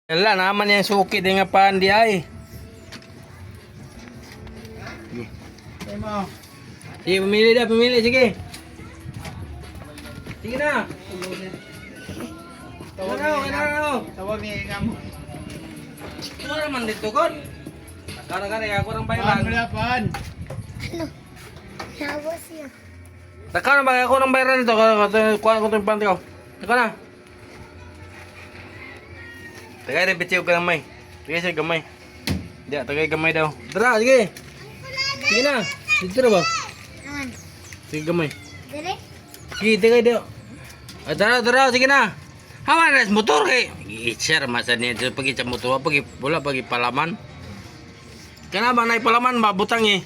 Wala naman yung suki din nga pandi ay. Sige, pumili dah, pumili, sige. Sige na. Tawag ni Ingam. Ito naman dito, kon. Kara-kara, ako ng bayaran. Pan. Nawa siya. Taka na ba ako ng bayaran dito? Kuha ko itong panty ko. Taka na. Tagay rin, bitiw ka gamay. Tagay siya gamay. Diya, tagay gamay daw. Tara, sige. Sige na. Dito na ba? Aman. Sige gamay. Dire? Sige, tagay daw. Tara, sige na. Hawa na motor kay. I-share masa niya sa pagi sa motor, pagi bola pagi palaman. Kenapa naik palaman babutang eh.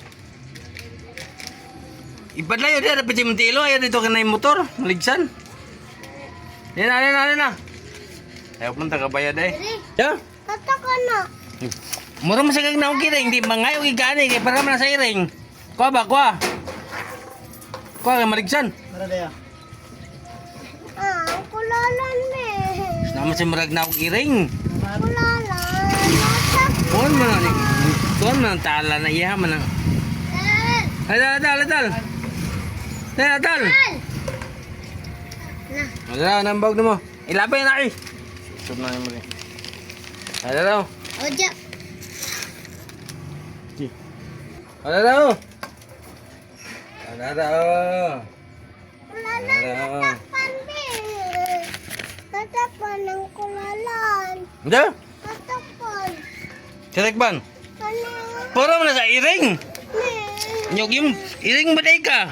Ipadlayo dia dapat cimtilo ya dito kanay motor, maligsan. Nena. Ayo punta ka bayad eh. Ya? Kata ko na. Mura man sa kag naong kira, hindi mangayo gigani kay para man sa iring. Kuha ba, kuha. Kuha ka maligsan. Tara daya. Kulalan me. Naman si murag naong iring. Kulalan. Kuhan man ni. Kuhan man ang tala na iya man ang. Dal. Dal. Wala, nambag na mo. Ilapay na eh. Sub na mo rin. Ada daw. Oja. Ada daw. Ada daw. Kulalan pandi. Katapan ng kulalan. Ada? Katapan. Cerekban. Kanang Puro mo na sa iring. me. Nyog yung iring baday ka.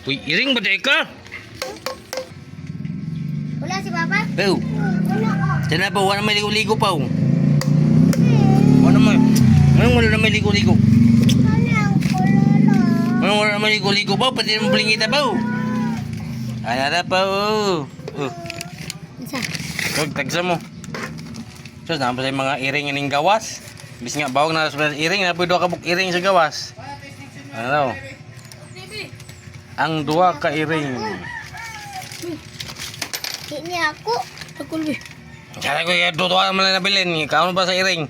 Uy, iring baday ka. Wala si Papa? Bew. Wala ko. Sana pa, wala may ligo-ligo pa. Wala may. Ngayon wala na may ligo-ligo. Kanang kulalan. Ngayon wala na may ligo-ligo pa. Pati naman blingita pa. Ay, nada pa. Isa. Huwag, tagsa mo. Sus, naman sa mga iring ining gawas. Bis nga, bawag na sa iring. Napoy doa ka buk iring sa gawas. Ano? Ang dua ka iring. Ini aku. Aku lebih. Kaya ko yung tutuwa naman na nabilin. Ikaw ba sa iring?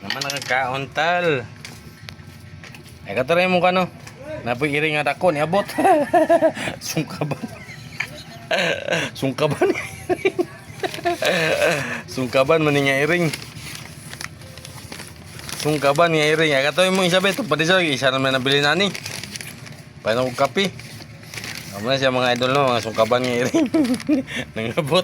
Naman nakakaon tal. Ay katuloy mo ka no. Napoy iring nga dako niabot. Sungkaban. Sungkaban niya iring. Sungkaban man niya iring. Sungkaban niya iring. Ay katuloy mo isabi. Tupad isa naman nabili na ni. Paano ko kapi? Naman siya mga idol no. Mga sungkaban niya iring. Nangabot.